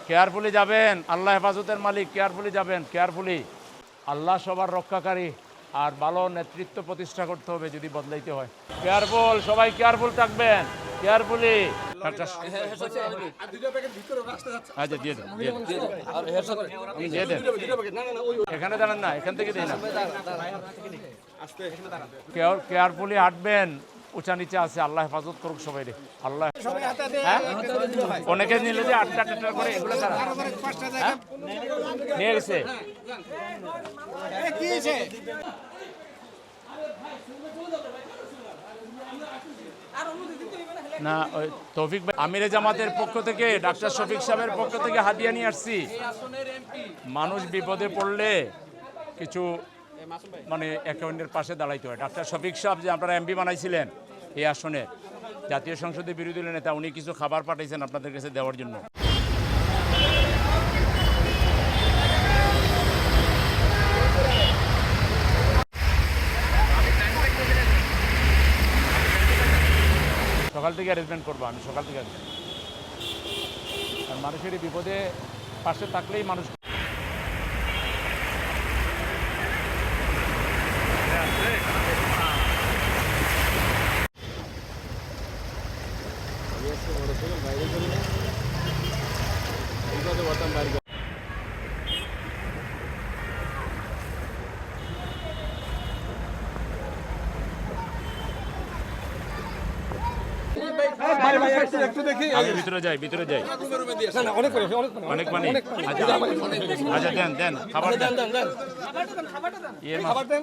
Carefully যাবেন, আল্লাহ হেফাজতের মালিক, carefully যাবেন, কেয়ারফুলি। আল্লাহ সবার রক্ষাকারী, আর ভালো নেতৃত্ব প্রতিষ্ঠা করতে হবে যদি বদলাইতে হয়। কেয়ারফুল, সবাই কেয়ারফুল থাকবেন, কেয়ারফুলি। আচ্ছা দিয়ে দেন, দিয়ে দেন। এখানে দাঁড়ান না, এখান থেকে দিই না। কেয়ারফুলি হাঁটবেন, উঁচা নিচে আছে, আল্লাহ হেফাজত করুক সবাই রে। আল্লাহ অনেকে নিলে যে আটটা করে এগুলো তারা নিয়ে গেছে। না ওই তৌফিক ভাই আমিরে জামাতের পক্ষ থেকে, ডাক্তার শফিক সাহেবের পক্ষ থেকে হাদিয়া নিয়ে আসছি। মানুষ বিপদে পড়লে কিছু মানে একে অন্যের পাশে দাঁড়াইতে হয়। ডাক্তার শফিক সাহেব যে আপনারা এমপি বানাইছিলেন এই আসনে, জাতীয় সংসদের বিরোধী দলের নেতা, উনি কিছু খাবার পাঠাইছেন আপনাদের কাছে দেওয়ার জন্য। সকাল থেকে অ্যারেঞ্জমেন্ট করবো আমি, সকাল থেকে। আর মানুষের বিপদে পাশে থাকলেই মানুষ। আমি ভিতরে যাই, ভিতরে যাই। অনেক পানি। আচ্ছা দেন, দেন খাবার দেন।